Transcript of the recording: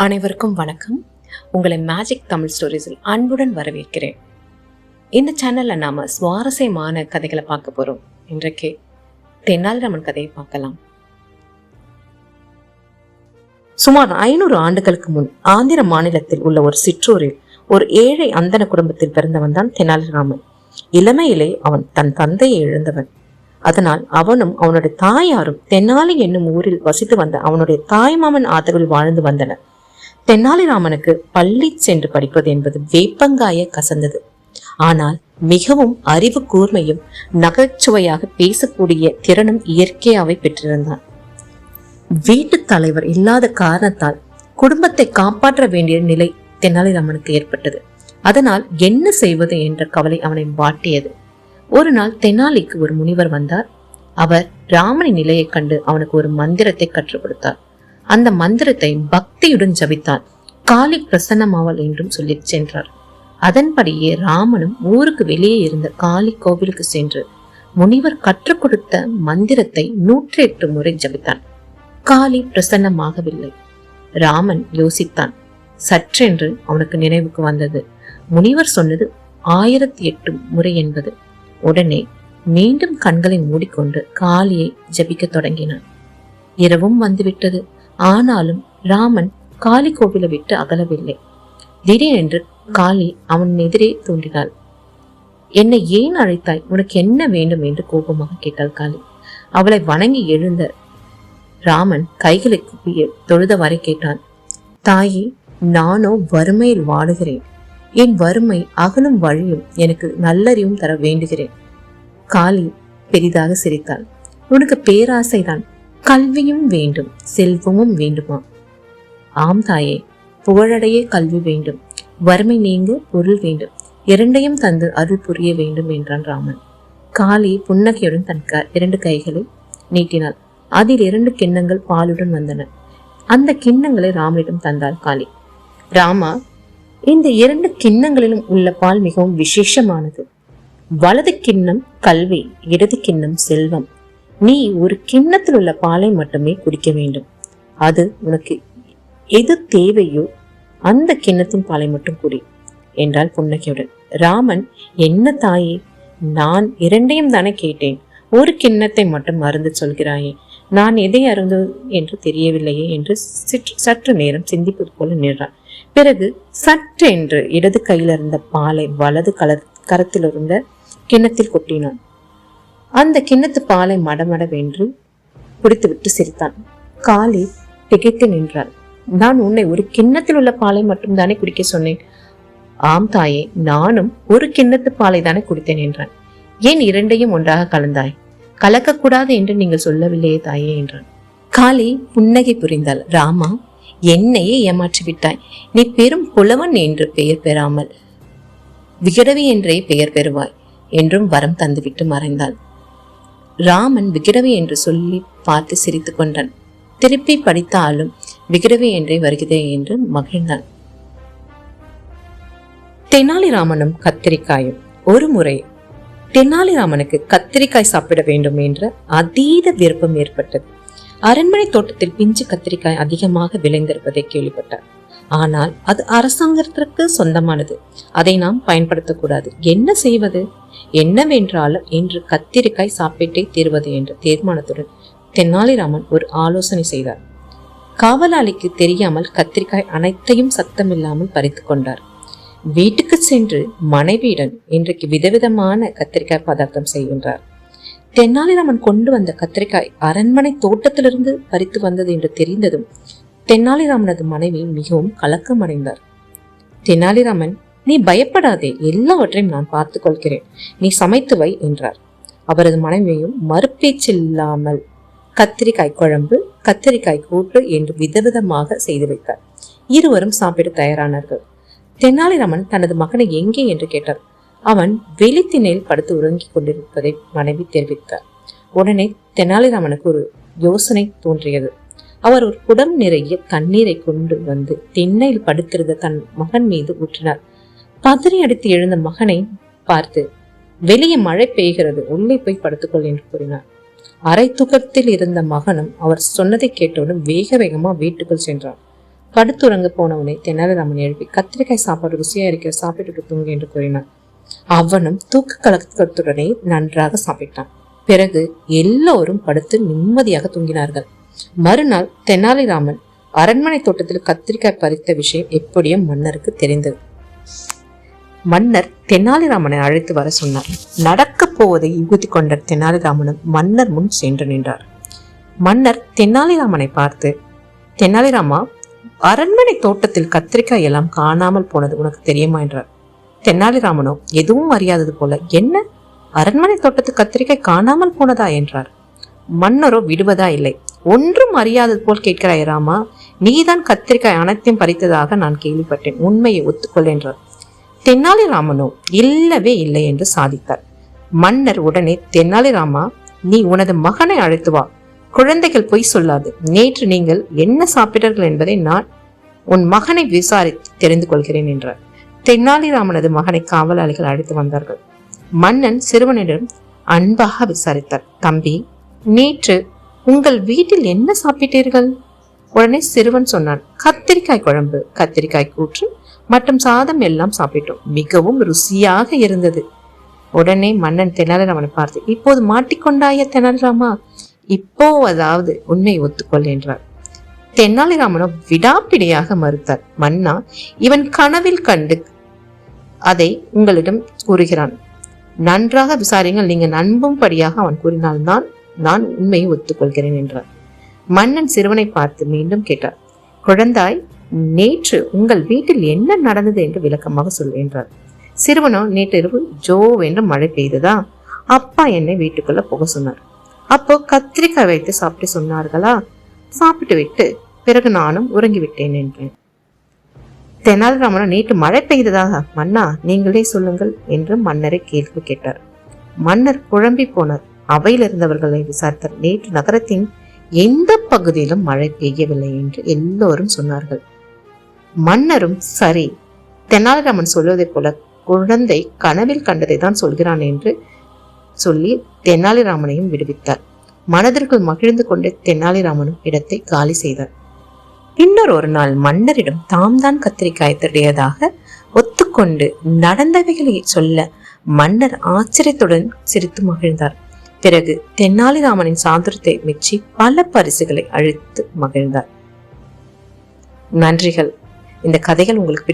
அனைவருக்கும் வணக்கம். உங்களை மேஜிக் தமிழ் ஸ்டோரிஸில் அன்புடன் வரவேற்கிறேன். இந்த சேனல்ல நாம சுவாரஸ்யமான கதைகளை பார்க்க போறோம். இன்றைக்கு தெனாலிராமன் கதையை பார்க்கலாம். சுமார் 500 ஆண்டுகளுக்கு முன் ஆந்திர மாநிலத்தில் உள்ள ஒரு சிற்றூரில் ஒரு ஏழை அந்தன குடும்பத்தில் பிறந்தவன் தான் தெனாலிராமன். இளமையிலே அவன் தன் தந்தையை இழந்தவன். அதனால் அவனும் அவனுடைய தாயாரும் தெனாலி என்னும் ஊரில் வசித்து வந்த அவனுடைய தாய்மாமன் ஆதரவில் வாழ்ந்து வந்தனர். தெனாலிராமனுக்கு பள்ளி சென்று படிப்பது என்பது வேப்பங்காய கசந்தது. ஆனால் மிகவும் அறிவு கூர்மையும் நகைச்சுவையாக பேசக்கூடிய திறனும் இயற்கையாவை பெற்றிருந்தான். வீட்டு தலைவர் இல்லாத காரணத்தால் குடும்பத்தை காப்பாற்ற வேண்டிய நிலை தெனாலிராமனுக்கு ஏற்பட்டது. அதனால் என்ன செய்வது என்ற கவலை அவனை வாட்டியது. ஒரு நாள் தெனாலிக்கு ஒரு முனிவர் வந்தார். அவர் ராமனின் நிலையை கண்டு அவனுக்கு ஒரு மந்திரத்தை கற்றுக் கொடுத்தார். அந்த மந்திரத்தை பக்தியுடன் ஜபித்தான். காளி பிரசன்னமாவல் என்றும் சொல்லி சென்றார். அதன்படியே ராமனும் ஊருக்கு வெளியே இருந்த காளி கோவிலுக்கு சென்று முனிவர் கற்றுக் கொடுத்த மந்திரத்தை 108 முறை ஜபித்தான். காளி பிரசன்னமாகவில்லை. ராமன் யோசித்தான். சற்றென்று அவனுக்கு நினைவுக்கு வந்தது, முனிவர் சொன்னது 1008 முறை என்பது. உடனே மீண்டும் கண்களை மூடிக்கொண்டு காளியை ஜபிக்க தொடங்கினான். இரவும் வந்துவிட்டது. ஆனாலும் ராமன் காளி கோவிலை விட்டு அகலவில்லை. திடீரென்று காளி அவன் எதிரே தோன்றினாள். என்னை ஏன் அழைத்தாய்? உனக்கு என்ன வேண்டும் என்று கோபமாக கேட்டாள் காளி. அவளை வணங்கி எழுந்த ராமன் கைகளை குப்பிய தொழுதவாறே கேட்டான். தாயே, நானோ வறுமையில் வாடுகிறேன். என் வறுமை அகலும் வழியும் எனக்கு நல்லறிவும் தர வேண்டுகிறேன். காளி பெரிதாக சிரித்தாள். உனக்கு பேராசைதான். கல்வியும் வேண்டும், செல்வமும் வேண்டுமா? ஆம் தாயே, புகழடைய கல்வி வேண்டும், வறுமை நீங்க பொருள் வேண்டும், இரண்டையும் தந்து அருள் புரிய வேண்டும் என்றான் ராமன். காளி புன்னகையுடன் தன் 2 கைகளை நீட்டினாள். அதில் 2 கிண்ணங்கள் பாலுடன் வந்தன. அந்த கிண்ணங்களை ராமனிடம் தந்தாள் காளி. ராமா, இந்த 2 கிண்ணங்களிலும் உள்ள பால் மிகவும் விசேஷமானது. வலது கிண்ணம் கல்வி, இடது கிண்ணம் செல்வம். நீ ஒரு கிண்ணத்தில் உள்ள பாலை மட்டுமே குடிக்க வேண்டும். அது உனக்கு எது தேவையோ அந்த கிண்ணத்தின் பாலை மட்டும் குடி என்றாள் புன்னகையுடன். ராமன், என்ன தாயே, நான் 2ஐயும் தானே கேட்டேன், ஒரு கிண்ணத்தை மட்டும் அருந்து சொல்கிறாயே, நான் எதை அருந்து என்று தெரியவில்லையே என்று சற்று நேரம் சிந்திப்பது போல நின்றான். பிறகு சற்றென்று இடது கையில் இருந்த பாலை வலது கரத்தில் இருந்த கிண்ணத்தில் கொட்டினான். அந்த கிண்ணத்து பாலை மடமடவென்று குடித்துவிட்டு சிரித்தான். காளி திகைத்து நின்றாள். நான் உன்னை ஒரு கிண்ணத்தில் உள்ள பாலை மட்டும் தானே குடிக்க சொன்னேன். ஆம் தாயே, நானும் ஒரு கிண்ணத்து பாலை தானே குடித்தேன் என்றான். ஏன் 2ஐயும் ஒன்றாக கலந்தாய்? கலக்கக்கூடாது என்று நீங்கள் சொல்லவில்லையே தாயே என்றான். காளி புன்னகை புரிந்தாள். ராமா, என்னையே ஏமாற்றி விட்டாய். நீ பெரும் புலவன் என்று பெயர் பெறாமல் விகடவி என்றே பெயர் பெறுவாய் என்றும் வரம் தந்துவிட்டு மறைந்தாள். ராமன் விகடவி என்று சொல்லி பார்த்து சிரித்து கொண்டான். திருப்பி படித்தாலும் விகடவி என்றே வருகிறதே என்று மகிழ்ந்தான். தெனாலிராமனும் கத்திரிக்காயும். ஒரு முறை தெனாலிராமனுக்கு கத்திரிக்காய் சாப்பிட வேண்டும் என்ற அதீத விருப்பம் ஏற்பட்டது. அரண்மனை தோட்டத்தில் பிஞ்சு கத்திரிக்காய் அதிகமாக விளைந்திருப்பதை கேள்விப்பட்டார். ஆனால் அது அரசாங்கத்திற்கு சொந்தமானது. அதை நாம் பயன்படுத்தக்கூடாது. என்ன செய்வது? என்னவென்றாலும் இன்று கத்திரிக்காய் சாப்பிட்டே தீர்வது என்ற தீர்மானத்துடன் தெனாலிராமன் ஒரு ஆலோசனை செய்தார். காவலாளிக்கு தெரியாமல் கத்திரிக்காய் அனைத்தையும் சத்தமில்லாமல் பறித்து கொண்டார். வீட்டுக்கு சென்று மனைவியுடன் இன்றைக்கு விதவிதமான கத்திரிக்காய் பதார்த்தம் செய்கின்றார். தெனாலிராமன் கொண்டு வந்த கத்திரிக்காய் அரண்மனை தோட்டத்திலிருந்து பறித்து வந்தது என்று தெரிந்ததும் தெனாலிராமனது மனைவி மிகவும் கலக்கமடைந்தார். தெனாலிராமன், நீ பயப்படாதே, எல்லாவற்றையும் நான் பார்த்துக் கொள்கிறேன், நீ சமைத்து வை என்றார். அவரது மனைவியும் மறுபேச்சில்லாமல் கத்திரிக்காய் குழம்பு, கத்திரிக்காய் கூட்டு என்று விதவிதமாக செய்து வைத்தார். இருவரும் சாப்பிட தயாரானார்கள். தெனாலிராமன் தனது மகனை எங்கே என்று கேட்டார். அவன் வெளித்திணையில் படுத்து உறங்கிக் கொண்டிருப்பதை மனைவி தெரிவித்தார். உடனே தெனாலிராமனுக்கு ஒரு யோசனை தோன்றியது. அவர் ஒரு குடம் நிறைய தண்ணீரை கொண்டு வந்து திண்ணையில் படுத்திருந்த தன் மகன் மீது ஊற்றினார். பதறி அடித்து எழுந்த மகனை பார்த்து, வெளியே மழை பெய்கிறது, உள்ளே போய் படுத்துக்கொள் என்று கூறினார். அரை தூக்கத்தில் இருந்த மகனும் அவர் சொன்னதை கேட்டவுடன் வேக வேகமா வீட்டுக்குள் சென்றான். படுத்துறங்க போனவனை தெனாலிராமன் எழுப்பி கத்திரிக்காய் சாப்பாடு ருசியா இருக்கிற, சாப்பிட்டுட்டு தூங்கு என்று கூறினான். அவனும் தூக்க கலக்கத்துடனே நன்றாக சாப்பிட்டான். பிறகு எல்லோரும் படுத்து நிம்மதியாக தூங்கினார்கள். மறுநாள் தெனாலிராமன் அரண்மனை தோட்டத்தில் கத்திரிக்காய் பறித்த விஷயம் எப்படியும் மன்னருக்கு தெரிந்தது. மன்னர் தெனாலிராமனை அழைத்து வர சொன்னார். நடக்க போவதை யூகித்து கொண்ட தெனாலிராமனும் மன்னர் முன் சென்று நின்றார். மன்னர் தெனாலிராமனை பார்த்து, தெனாலிராமா, அரண்மனை தோட்டத்தில் கத்திரிக்காய் எல்லாம் காணாமல் போனது உனக்கு தெரியுமா என்றார். தெனாலிராமனோ எதுவும் அறியாதது போல, என்ன, அரண்மனை தோட்டத்து கத்திரிக்காய் காணாமல் போனதா என்றார். மன்னரோ விடுவதா இல்லை. ஒன்றும் அறியாதது போல் கேட்கிறாய் ராமா, நீதான் கத்திரிக்காய் அனைத்தையும் பறித்ததாக நான் கேள்விப்பட்டேன், உண்மையை ஒத்துக்கொள் என்றார். தெனாலிராமனோ இல்லவே இல்லை என்று சாதித்தார். மன்னர் உடனே, தெனாலிராமா, நீ உனது மகனை அழைத்து வா. குழந்தைகள் பொய் சொல்லாது. நேற்று நீங்கள் என்ன சாப்பிட்டீர்கள் என்பதை நான் உன் மகனை விசாரித்து தெரிந்து கொள்கிறேன் என்றார். தெனாலிராமனது மகனை காவலாளிகள் அழைத்து வந்தார்கள். மன்னன் சிறுவனிடம் அன்பாக விசாரித்தார். தம்பி, நேற்று உங்கள் வீட்டில் என்ன சாப்பிட்டீர்கள்? உடனே சிறுவன் சொன்னான், கத்திரிக்காய் குழம்பு, கத்திரிக்காய் கூற்று மற்றும் சாதம் எல்லாம் சாப்பிட்டோம். மிகவும் ருசியாக இருந்தது. உடனே மன்னன் தெனாலிராமனை பார்த்து, இப்போது மாட்டிக்கொண்டாய தெனாலிராமா, இப்போதாவது உண்மை ஒத்துக்கொள் என்றார். தெனாலிராமனோ விடாப்பிடியாக மறுத்தார். மன்னா, இவன் கனவில் கண்டு அதை உங்களிடம் கூறுகிறான். நன்றாக விசாரிங்கள். நீங்க நம்பும்படியாக அவன் கூறினால்தான் நான் உண்மையை ஒத்துக்கொள்கிறேன் என்றார். மன்னன் சிறுவனை பார்த்து மீண்டும் கேட்டார். குழந்தாய், நேற்று உங்கள் வீட்டில் என்ன நடந்தது என்று விளக்கமாக சொல் என்றார். சிறுவனோ, நேற்று இரவு ஜோவென்று மழை பெய்ததா, அப்பா என்னை வீட்டுக்குள்ள போக சொன்னார். அப்போ கத்திரிக்காய் வைத்து சாப்பிட்டு சொன்னார்களா, சாப்பிட்டு விட்டு பிறகு நானும் உறங்கிவிட்டேன் என்றேன். தெனாலிராமனோ, நேற்று மழை பெய்ததாக, மன்னா நீங்களே சொல்லுங்கள் என்று மன்னரை கேள்வி கேட்டார். மன்னர் குழம்பி போனார். அவையில் இருந்தவர்களை விசாரித்தார். நேற்று நகரத்தின் எந்த பகுதியிலும் மழை பெய்யவில்லை என்று எல்லோரும் சொன்னார்கள். மன்னரும் சரி, தெனாலிராமன் சொல்வதைப் போல குழந்தை கனவில் கண்டதை தான் சொல்கிறான் என்று சொல்லி தெனாலிராமனையும் விடுவித்தார். மனதிற்குள் மகிழ்ந்து கொண்டு தெனாலிராமனும் இடத்தை காலி செய்தார். பின்னர் ஒரு நாள் மன்னரிடம் தாம் தான் கத்திரிக்காய் திருடியதாக ஒத்துக்கொண்டு நடந்தவைகளை சொல்ல மன்னர் ஆச்சரியத்துடன் சிரித்து மகிழ்ந்தார். பிறகு தெனாலிராமனின் சாதுரியத்தை மெச்சி பல பரிசுகளை அளித்து மகிழ்ந்தார். நன்றிகள். இந்த கதைகள் உங்களுக்கு